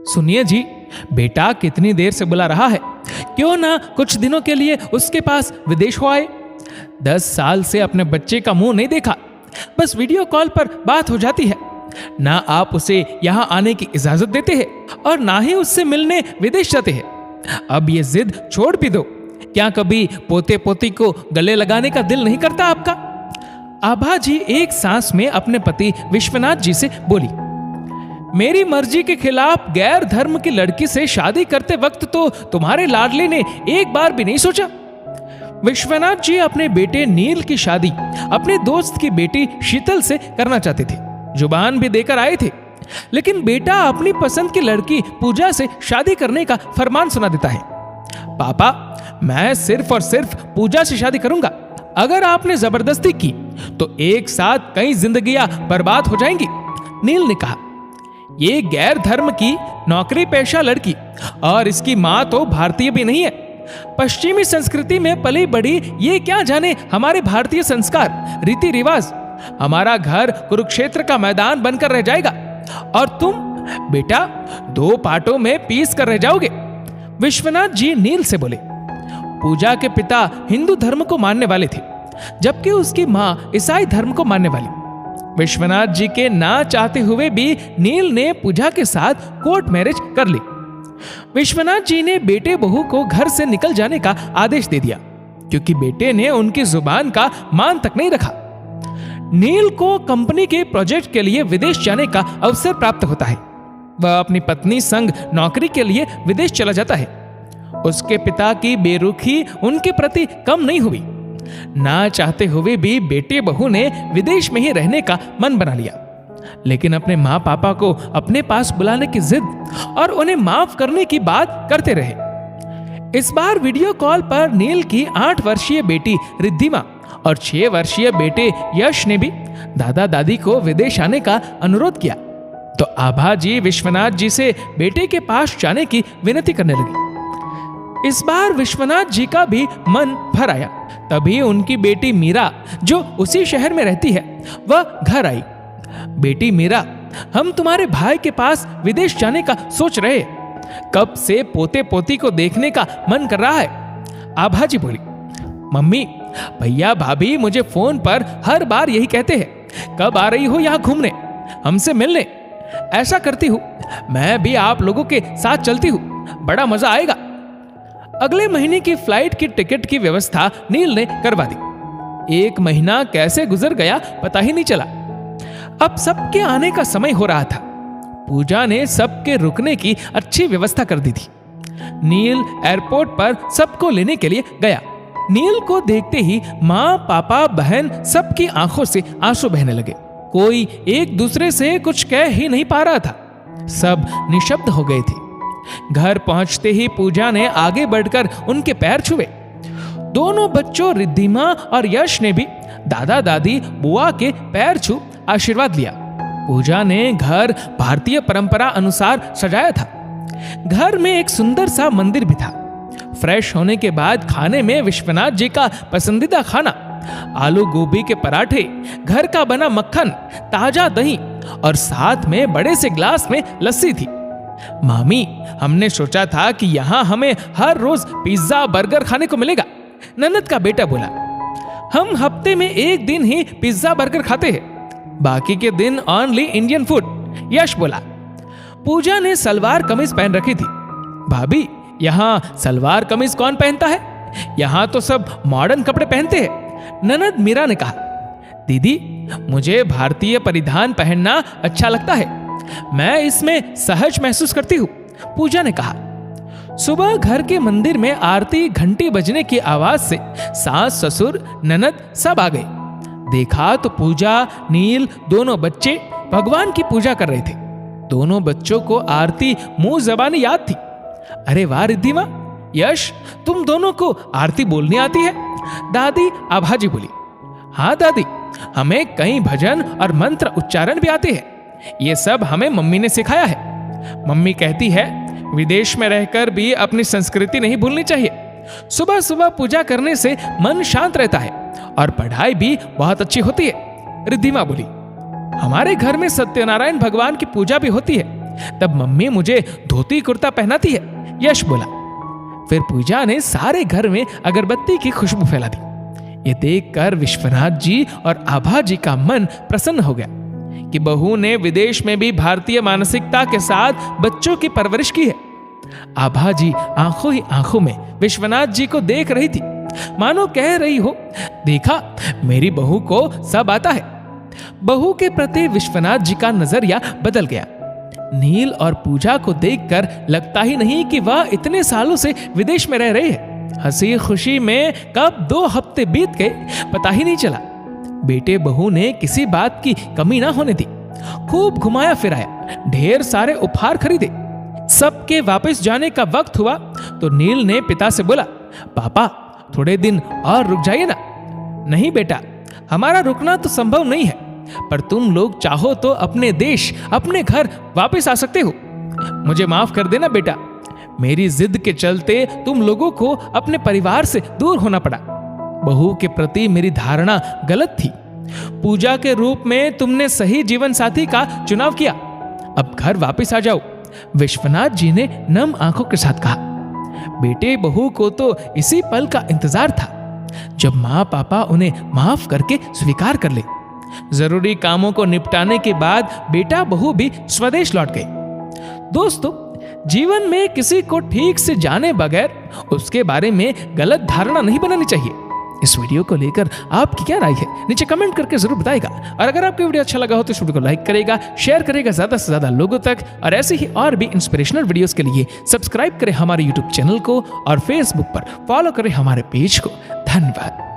सुनिए जी, बेटा कितनी देर से बुला रहा है, क्यों ना कुछ दिनों के लिए उसके पास विदेश हो आए। 10 साल से अपने बच्चे का मुंह नहीं देखा, बस वीडियो कॉल पर बात हो जाती है। ना आप उसे यहाँ आने की इजाजत देते हैं और ना ही उससे मिलने विदेश जाते हैं। अब ये जिद छोड़ भी दो। क्या कभी पोते पोती को गले लगाने का दिल नहीं करता आपका? आभा जी एक सांस में अपने पति विश्वनाथ जी से बोली, मेरी मर्जी के खिलाफ गैर धर्म की लड़की से शादी करते वक्त तो तुम्हारे लाडले ने एक बार भी नहीं सोचा। विश्वनाथ जी अपने बेटे नील की शादी अपने दोस्त की बेटी शीतल से करना चाहते थे, जुबान भी देकर आए थे, लेकिन बेटा अपनी पसंद की लड़की पूजा से शादी करने का फरमान सुना देता है। पापा, मैं सिर्फ और सिर्फ पूजा से शादी करूंगा। अगर आपने जबरदस्ती की तो एक साथ कई जिंदगियां बर्बाद हो जाएंगी। नील ने कहा, ये गैर धर्म की नौकरी पेशा लड़की और इसकी मां तो भारतीय भी नहीं है। पश्चिमी संस्कृति में पली बड़ी, ये क्या जाने हमारे भारतीय संस्कार रीति रिवाज। हमारा घर कुरुक्षेत्र का मैदान बनकर रह जाएगा और तुम बेटा 2 पार्टों में पीस कर रह जाओगे। विश्वनाथ जी नील से बोले, पूजा के पिता हिंदू धर्म को मानने वाले थे, जबकि उसकी मां ईसाई धर्म को मानने वाली। विश्वनाथ जी के ना चाहते हुए भी नील ने पूजा के साथ कोर्ट मैरिज कर ली। विश्वनाथ जी ने बेटे बहू को घर से निकल जाने का आदेश दे दिया, क्योंकि बेटे ने उनकी जुबान का मान तक नहीं रखा। नील को कंपनी के प्रोजेक्ट के लिए विदेश जाने का अवसर प्राप्त होता है। वह अपनी पत्नी संग नौकरी के लिए विदेश चला जाता है। उसके पिता की बेरुखी उनके प्रति कम नहीं हुई। ना चाहते हुए भी बेटे बहू ने विदेश में ही रहने का मन बना लिया, लेकिन अपने माँ पापा को अपने पास बुलाने की जिद और उन्हें माफ करने की बात करते रहे। इस बार वीडियो कॉल पर नील की 8 वर्षीय बेटी रिद्धिमा और 6 वर्षीय बेटे यश ने भी दादा दादी को विदेश आने का अनुरोध किया, तो आभा जी विश्वनाथ जी से बेटे के पास जाने की विनती करने लगी। इस बार विश्वनाथ जी का भी मन भर आया। तभी उनकी बेटी मीरा, जो उसी शहर में रहती है, वह घर आई। बेटी मीरा, हम तुम्हारे भाई के पास विदेश जाने का सोच रहे, कब से पोते पोती को देखने का मन कर रहा है। आभा जी बोली, मम्मी, भैया भाभी मुझे फोन पर हर बार यही कहते हैं, कब आ रही हो यहाँ घूमने, हमसे मिलने। ऐसा करती हूँ मैं भी आप लोगों के साथ चलती हूँ, बड़ा मजा आएगा। अगले महीने की फ्लाइट की टिकट की व्यवस्था नील ने करवा दी। 1 महीना कैसे गुजर गया पता ही नहीं चला। अब सबके आने का समय हो रहा था। पूजा ने सबके रुकने की अच्छी व्यवस्था कर दी थी। नील एयरपोर्ट पर सबको लेने के लिए गया। नील को देखते ही माँ, पापा, बहन सबकी आंखों से आंसू बहने लगे। कोई एक दूसरे से कुछ कह ही नहीं पा रहा था। सब निशब्द हो गए थे। घर पहुंचते ही पूजा ने आगे बढ़कर उनके पैर छुए। दोनों बच्चों रिद्धिमा और यश ने भी दादा दादी बुआ के पैर छू आशीर्वाद लिया। पूजा ने घर भारतीय परंपरा अनुसार सजाया था। घर में एक सुंदर सा मंदिर भी था। फ्रेश होने के बाद खाने में विश्वनाथ जी का पसंदीदा खाना, आलू गोभी के पराठे, घर का बना मक्खन, ताजा दही और साथ में बड़े से ग्लास में लस्सी थी। मामी, हमने सोचा था कि यहाँ हमें हर रोज पिज्जा बर्गर खाने को मिलेगा, ननद का बेटा बोला। हम हफ्ते में 1 दिन ही पिज्जा बर्गर खाते हैं, बाकी के दिन ओनली इंडियन फूड, यश बोला। पूजा ने सलवार कमीज पहन रखी थी। भाभी, यहाँ सलवार कमीज कौन पहनता है? यहाँ तो सब मॉडर्न कपड़े पहनते हैं, ननद मीरा ने कहा। दीदी, मुझे भारतीय परिधान पहनना अच्छा लगता है, मैं इसमें सहज महसूस करती हूँ, पूजा ने कहा। सुबह घर के मंदिर में आरती घंटी बजने की आवाज से सास, ससुर, ननद सब आ गए। देखा तो पूजा, नील, दोनों बच्चे भगवान की पूजा कर रहे थे। दोनों बच्चों को आरती मुंह जबानी याद थी। अरे वाह रिद्धिमा, यश, तुम दोनों को आरती बोलनी आती है? दादी आभा जी बोली। हाँ दादी, हमें कई भजन और मंत्र उच्चारण भी आते हैं। ये सब हमें मम्मी ने सिखाया है। मम्मी कहती है विदेश में रहकर भी अपनी संस्कृति नहीं भूलनी चाहिए। सुबह सुबह पूजा करने से मन शांत रहता है और पढ़ाई भी बहुत अच्छी होती है। रिद्धिमा बोली, हमारे घर में सत्यनारायण भगवान की पूजा भी होती है, तब मम्मी मुझे धोती कुर्ता पहनाती है, यश बोला। फिर पूजा ने सारे घर में अगरबत्ती की खुशबू फैला दी। ये देखकर विश्वनाथ जी और आभा जी का मन प्रसन्न हो गया कि बहू ने विदेश में भी भारतीय मानसिकता के साथ बच्चों की परवरिश की है। आभा जी आंखों ही आंखों में विश्वनाथ जी को देख रही थी, मानो कह रही हो, देखा मेरी बहू को सब आता है। बहू के प्रति विश्वनाथ जी का नजरिया बदल गया। नील और पूजा को देखकर लगता ही नहीं कि वह इतने सालों से विदेश में रह रहे हैं। हंसी खुशी में कब 2 हफ्ते बीत गए पता ही नहीं चला। बेटे बहू ने किसी बात की कमी ना होने दी। खूब घुमाया फिराया, ढेर सारे उपहार खरीदे। सबके वापस जाने का वक्त हुआ तो नील ने पिता से बोला, पापा थोड़े दिन और रुक जाइए ना। नहीं बेटा, हमारा रुकना तो संभव नहीं है, पर तुम लोग चाहो तो अपने देश, अपने घर वापस आ सकते हो। मुझे माफ कर देना बेटा, मेरी जिद के चलते तुम लोगों को अपने परिवार से दूर होना पड़ा। बहू के प्रति मेरी धारणा गलत थी। पूजा के रूप में तुमने सही जीवन साथी का चुनाव किया। अब घर वापस आ जाओ, विश्वनाथ जी ने नम आंखों के साथ कहा। बेटे बहू को तो इसी पल का इंतजार था जब माँ पापा उन्हें माफ करके स्वीकार कर ले। जरूरी कामों को निपटाने के बाद बेटा बहू भी स्वदेश लौट गए। दोस्तों, जीवन में किसी को ठीक से जाने बगैर उसके बारे में गलत धारणा नहीं बनानी चाहिए। इस वीडियो को लेकर आपकी क्या राय है, नीचे कमेंट करके जरूर बताएगा। और अगर आपको वीडियो अच्छा लगा हो तो इस वीडियो को लाइक करेगा, शेयर करेगा ज्यादा से ज्यादा लोगों तक। और ऐसे ही और भी इंस्पिरेशनल वीडियोस के लिए सब्सक्राइब करें हमारे यूट्यूब चैनल को और फेसबुक पर फॉलो करें हमारे पेज को। धन्यवाद।